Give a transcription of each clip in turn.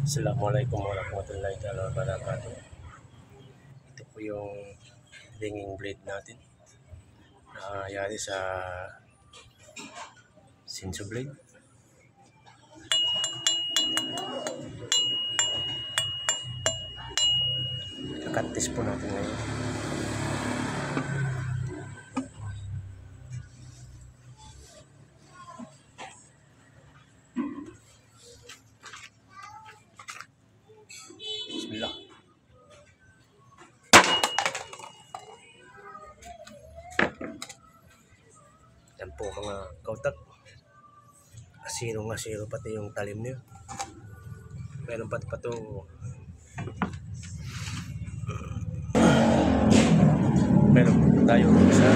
Assalamualaikum warahmatullahi wabarakatuh. Ito po yung ringing blade natin na yari sa Shinsu blade. Cut test po natin ngayon. Bismillah. Yan po mga kautak. Asiro pati yung talim niya. Meron pati pa ito. Meron po tayo sa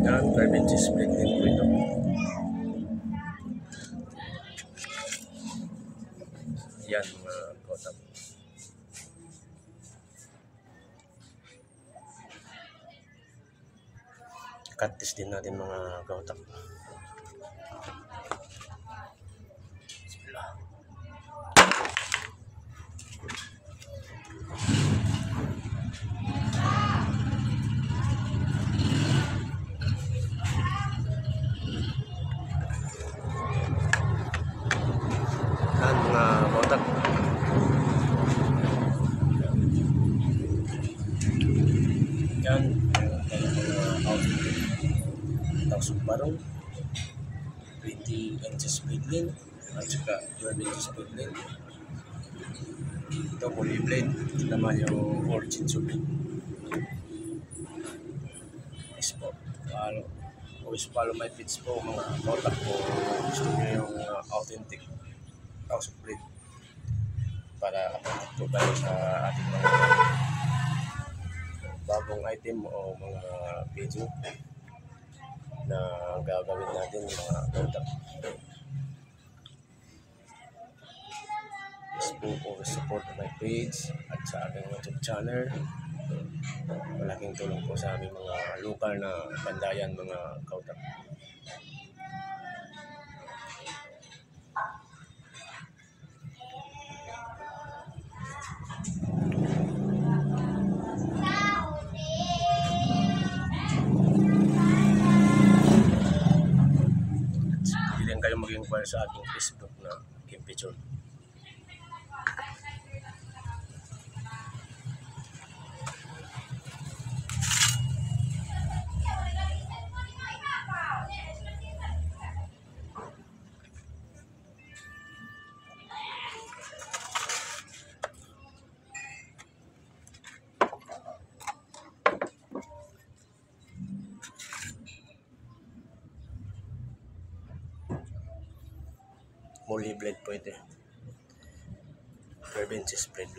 yan, 12 inches split din po ito. Yan mga kautak. Cut test din natin mga kautak. Bismillah. Yan mga kautak. Yan tausok barong 20 inches blade din at saka 12 inches blade din. Ito poly blade, ito naman yung origin blade. Yes po, always follow my feeds po mga kautak po. Gusto nyo yung authentic tausok blade para update po tayo sa ating mga bagong item o mga video na gagawin natin mga kautak. Yes po, always support my page at sa aking YouTube channel. Malaking tulong po sa aming mga lokal na bandayan mga kautak. Hindi kayo mag-inquire sa aking Facebook na Kim Pichon. Moly blade po ito. 12 inches blade.